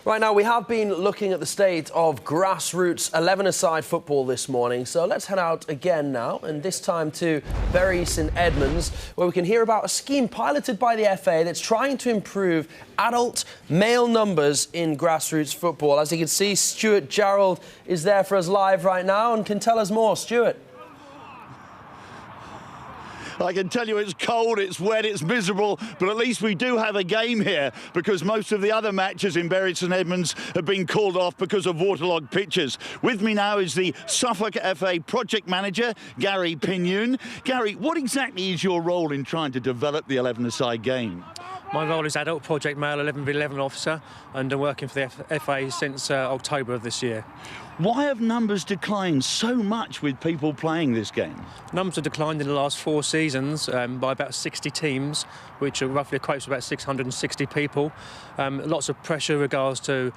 Right now, we have been looking at the state of grassroots 11-a-side football this morning, so let's head out again now, and this time to Bury St Edmunds, where we can hear about a scheme piloted by the FA that's trying to improve adult male numbers in grassroots football. As you can see, Stuart Gerald is there for us live right now and can tell us more. Stuart. I can tell you it's cold, it's wet, it's miserable, but at least we do have a game here because most of the other matches in Bury St Edmunds have been called off because of waterlogged pitches. With me now is the Suffolk FA project manager, Gary Pignoon. Gary, what exactly is your role in trying to develop the 11-a-side game? My role is adult project male 11v11 officer, and I'm working for the FA since October of this year. Why have numbers declined so much with people playing this game? Numbers have declined in the last 4 seasons by about 60 teams, which roughly equates to about 660 people. Lots of pressure in regards to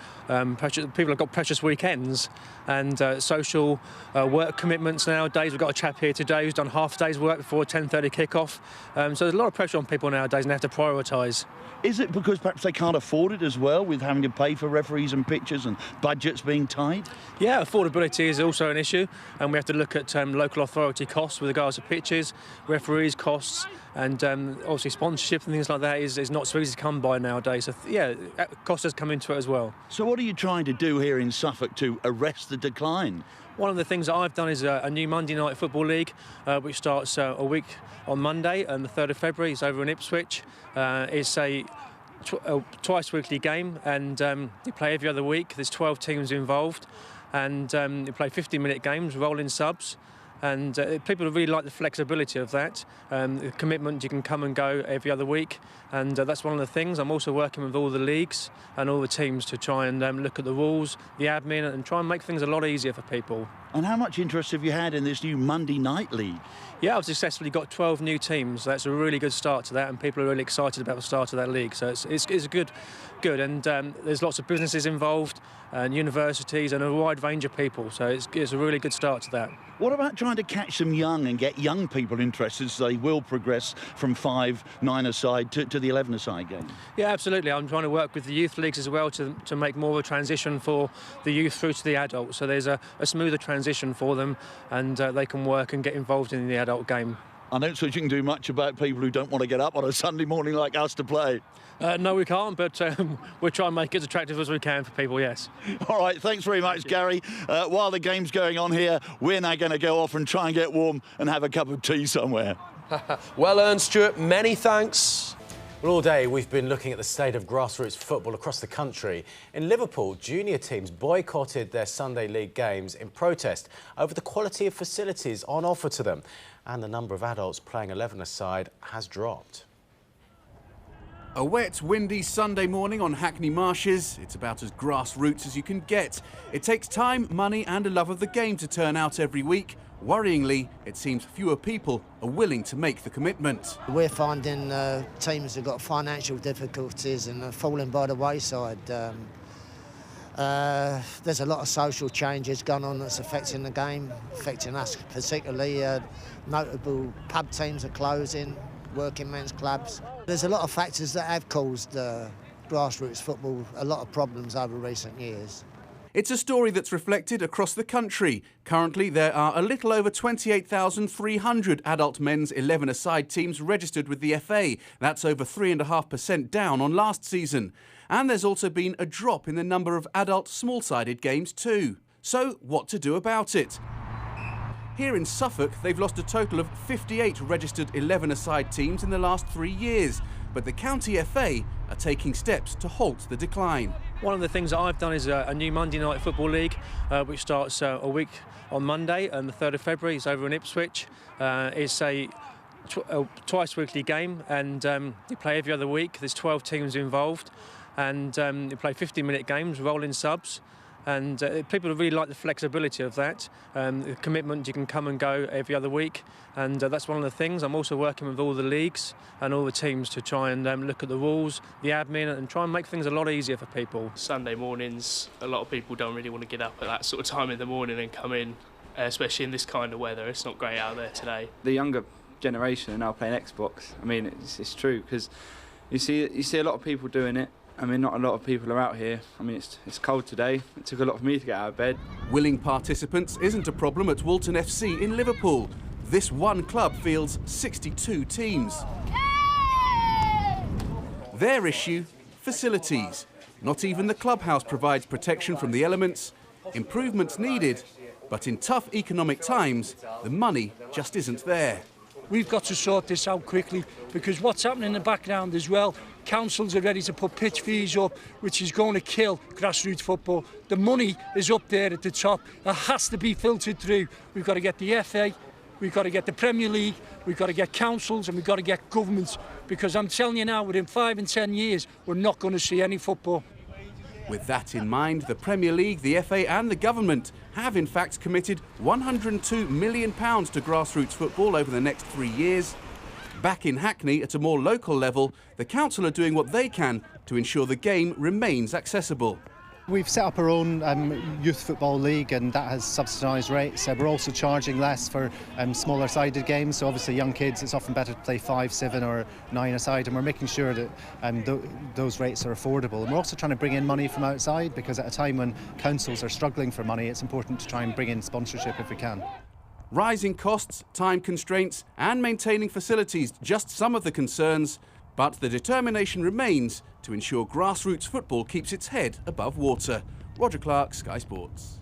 pressure. People have got precious weekends and social work commitments nowadays. We've got a chap here today who's done half a day's work before a 10:30 kick-off. So there's a lot of pressure on people nowadays and they have to prioritise. Is it because perhaps they can't afford it as well, with having to pay for referees and pitches and budgets being tight? Yeah, affordability is also an issue, and we have to look at local authority costs with regards to pitches, referees costs, and obviously sponsorship and things like that is not so easy to come by nowadays. So yeah, cost has come into it as well. So what are you trying to do here in Suffolk to arrest the decline? One of the things that I've done is a new Monday night football league, which starts a week on Monday, and the 3rd of February is over in Ipswich. It's a twice weekly game, and you play every other week. There's 12 teams involved, and you play 50-minute games, rolling subs. And people really like the flexibility of that, the commitment. You can come and go every other week, and that's one of the things. I'm also working with all the leagues and all the teams to try and look at the rules, the admin, and try and make things a lot easier for people. And how much interest have you had in this new Monday night league? Yeah, I've successfully got 12 new teams. That's a really good start to that, and people are really excited about the start of that league. So it's good, and there's lots of businesses involved, and universities, and a wide range of people. So it's a really good start to that. What about trying to catch them young and get young people interested so they will progress from 9-a-side to the 11-a-side game? Yeah, absolutely. I'm trying to work with the youth leagues as well to make more of a transition for the youth through to the adults. So there's a smoother transition for them, and they can work and get involved in the adult game. I don't suppose you can do much about people who don't want to get up on a Sunday morning like us to play. No, we can't, but we'll try and make it as attractive as we can for people, yes. All right, thanks very much, Gary. While the game's going on here, we're now going to go off and try and get warm and have a cup of tea somewhere. Well earned, Stuart. Many thanks. Well, all day we've been looking at the state of grassroots football across the country. In Liverpool, junior teams boycotted their Sunday league games in protest over the quality of facilities on offer to them. And the number of adults playing 11-a-side has dropped. A wet, windy Sunday morning on Hackney Marshes. It's about as grassroots as you can get. It takes time, money and a love of the game to turn out every week. Worryingly, it seems fewer people are willing to make the commitment. We're finding teams have got financial difficulties and are falling by the wayside. There's a lot of social changes going on that's affecting the game, affecting us particularly. Notable pub teams are closing, working men's clubs. There's a lot of factors that have caused grassroots football a lot of problems over recent years. It's a story that's reflected across the country. Currently, there are a little over 28,300 adult men's 11-a-side teams registered with the FA. That's over 3.5% down on last season. And there's also been a drop in the number of adult small-sided games too. So, what to do about it? Here in Suffolk, they've lost a total of 58 registered 11-a-side teams in the last 3 years. But the County FA are taking steps to halt the decline. One of the things that I've done is a new Monday night football league, which starts a week on Monday, and the 3rd of February is over in Ipswich. It's a twice weekly game, and you play every other week. There's 12 teams involved, and you play 50-minute games, rolling subs. And people really like the flexibility of that, the commitment. You can come and go every other week, and that's one of the things. I'm also working with all the leagues and all the teams to try and look at the rules, the admin, and try and make things a lot easier for people. Sunday mornings, a lot of people don't really want to get up at that sort of time in the morning and come in, especially in this kind of weather. It's not great out there today. The younger generation are now playing Xbox. I mean, it's true, because you see a lot of people doing it. I mean, not a lot of people are out here. I mean, it's cold today. It took a lot for me to get out of bed. Willing participants isn't a problem at Walton FC in Liverpool. This one club fields 62 teams. Their issue, facilities. Not even the clubhouse provides protection from the elements. Improvements needed, but in tough economic times, the money just isn't there. We've got to sort this out quickly, because what's happening in the background as well, councils are ready to put pitch fees up, which is going to kill grassroots football. The money is up there at the top. It has to be filtered through. We've got to get the FA, we've got to get the Premier League, we've got to get councils, and we've got to get governments, because I'm telling you now, within 5 and 10 years, we're not going to see any football. With that in mind, the Premier League, the FA and the government have in fact committed £102 million to grassroots football over the next 3 years. Back in Hackney, at a more local level, the council are doing what they can to ensure the game remains accessible. We've set up our own youth football league, and that has subsidised rates. We're also charging less for smaller sided games, so obviously young kids, it's often better to play 5, 7 or 9 aside, and we're making sure that those rates are affordable. And we're also trying to bring in money from outside, because at a time when councils are struggling for money, it's important to try and bring in sponsorship if we can. Rising costs, time constraints and maintaining facilities, just some of the concerns, but the determination remains to ensure grassroots football keeps its head above water. Roger Clark, Sky Sports.